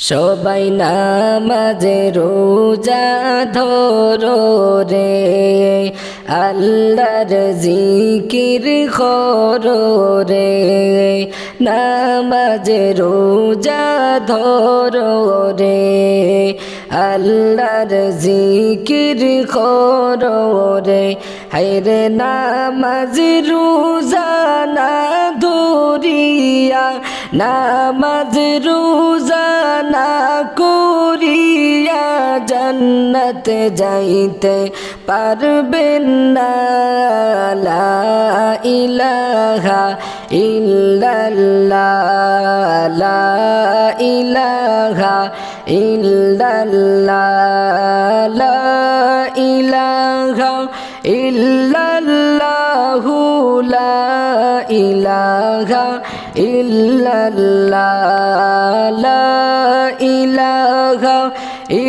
সবাই নামাজে রোজা ধরো রে, আল্লাহর জিকির করো রে। নামাজে রোজা ধরো রে, আল্লাহর জিকির করো রে। হায়রে নামাজ রোজা না ধরিয়া, নামাজ রোজা না করিয়া জান্নাতে যাইতে পারবেন না। লা ইলাহা ইল্লাল্লাহ, লা ইলাহা ইল্লাল্লাহ, লা ইলাহা ইল্লাল্লাহু, লা ইলাহা ইল্লাল্লাহ, লা ইলাহা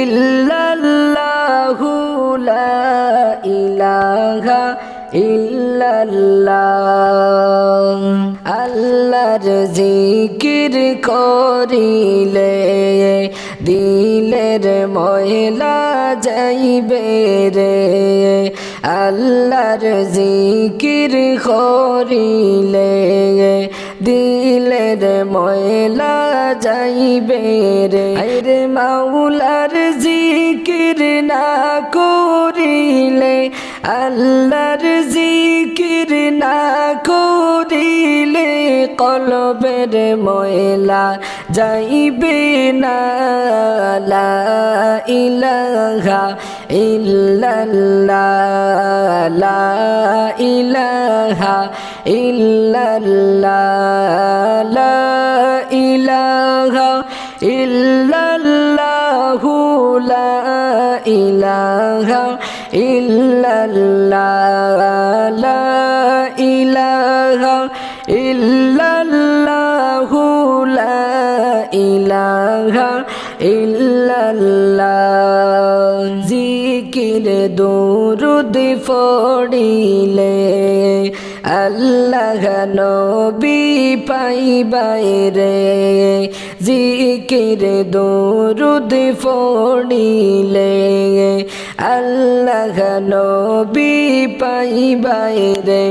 ইল্লাল্লাহু, লা ইলাহা ইল্লাল্লাহ। আল্লাহর জিকির করিলে দিলের ময়লা যাইবে রে, আল্লাহর জিকির করিলে দিলের ময়লা যাইবে রে। আরে মাওলার জিকির না করিলে, আল্লাহর জিকির না করিলে কলবের ময়লা যাইবে না। লা ইলাহা ইল্লাল্লাহ, লা ইলাহা ইল্লাল্লাহ, লা ইলাহা ইল্লাল্লাহু, লা ইলাহা ইল্লাল্লাহ, লা ইলাহা ইল্লাল্লাহু, লা ইলাহা ইল্লাল্লাহ। জিকির দুরুদ পড়িলে আল্লাহ নবী পাইবাই রে, জিকির দুরুদ পড়িলে আল্লাহ নবী পাইবাই রে।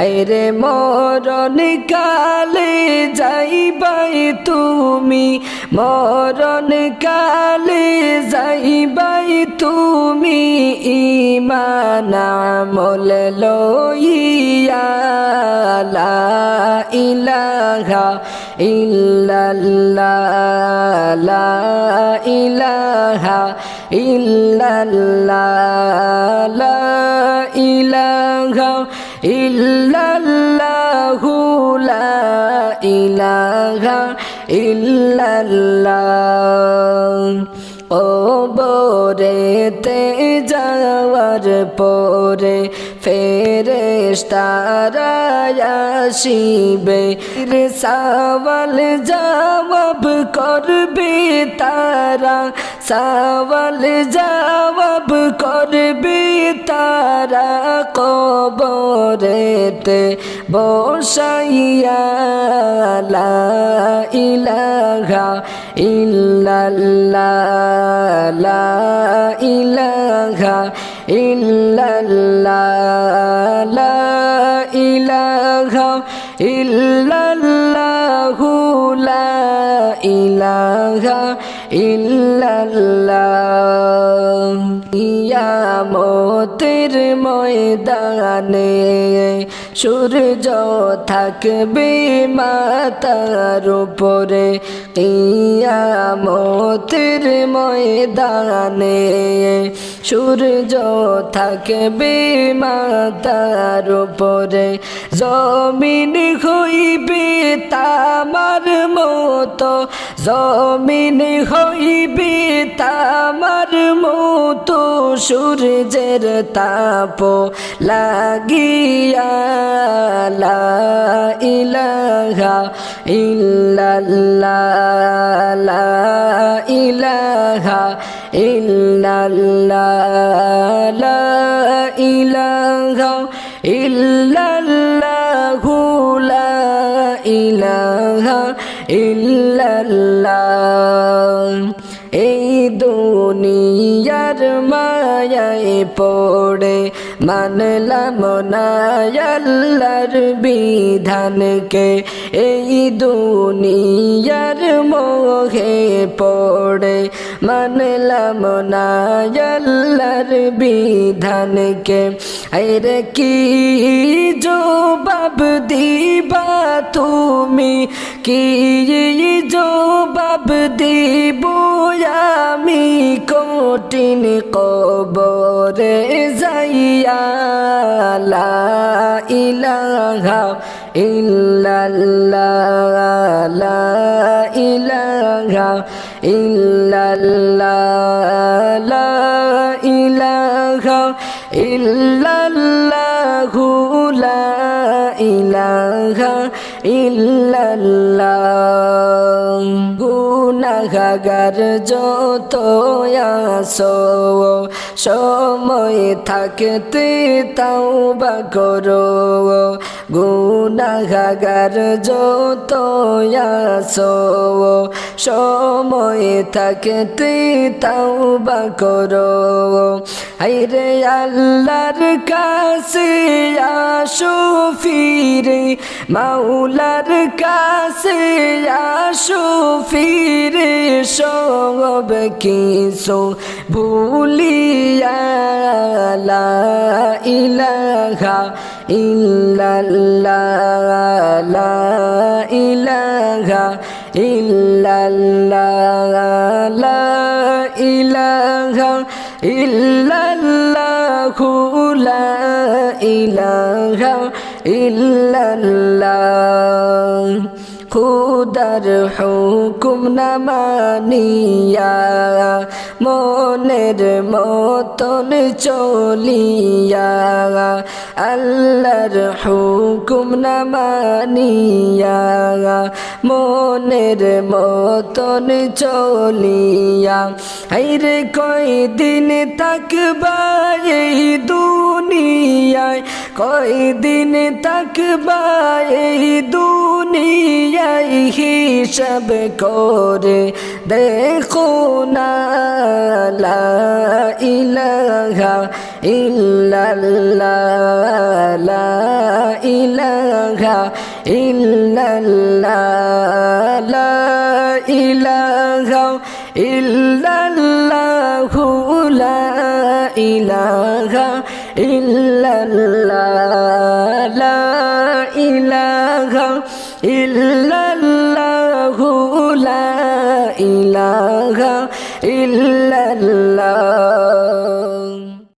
আরে মরণ কালে যাইবাই তুমি, মরণ কালে যাইবাই তুমি ঈমান আমল লইয়া। লা ইলাহা ইল্লাল্লাহ, লা ইলাহা ইল্লাল্লাহ, লা ইলাহা ইল্লাল্লাহু, লা ইলাহা ইল্লাল্লাহ। কবরেতে যাওয়ার পরে ফেরেশতারা আসিবে, সওয়াল জবাব করবে তারা, সওয়াল জবাব করবে তারা কবরেতে বসাইয়া। লা ইলাহা ইল্লাল্লাহ, লা ইলাহা ইল্লাল্লাহ, লা ইলাহা ইল্লাল্লাহু, লা ইলাহা ইল্লাল্লাহ। কিয়ামতের ময়দানে সূর্য থাকবে মাথার উপরে, কিয়ামতের ময়দানে সূর্য থাকবে মাথার উপরে। জমিন হইবে তামার মতো, জমিন হইবে তামার মতো সূর্যের তাপ লাগিয়া। লা ইলাহা ইল্লাল্লাহ, লা ইলাহা ইল্লাল্লাহ, লা ইলাহা ইল্লাল্লাহু, লা ইলাহা ইল্লাল্লাহ। এই দুনিয়ার মায়ায় পড়ে মানলাম না আল্লাহর বিধানকে এই দুনিয়ার মোহে পড়ে মানলাম না আল্লাহর বিধানকে আরে কি জবাব দিবা তুমি কি জবাব দিব আমি কঠিন কবরে যাইয়া লা ইলাহা ইল্লাল্লাহ লা ইলাহা ইল্লাল্লাহ লা ইলাহা ইল্লাল্লাহু লা ইলাহা ইল্লাল্লাহ গুনাহগার যত আসো সময় থাকতে তাওবা করো গুনাহগার যত আসো সময় থাকতে তাওবা করো হায়রে আল্লাহর কাছে আসো ফিরে মাওলার কাছে আসো ফিরে সব কিছু ভুলিয়া লা ইলাহা ইল্লাল্লাহ লা ইলাহা ইল্লাল্লাহ লা ইলাহা ইল্লাল্লাহু লা ইলাহা ইল্লাল্লাহ খুদার হুকুম না মানিয়া মনের মতন চলিয়া আল্লাহর হুকুম না মানিয়া মনের মতন চলিয়া হায়রে কয়দিন তাকবা এই দুনিয়ায় কয়দিন তাকবা এই দুনিয়ায় হিসাব করে দেখো না লা ইলাহা ইল্লাল্লাহ লা ইলাহা ইল্লাল্লাহ লা ইলাহা ইল্লাল্লাহু লা ইলাহা ইল্লাল্লাহ লা ইলাহা ইল্লাল্লাহু লা ইলাহা ইল্লাল্লাহ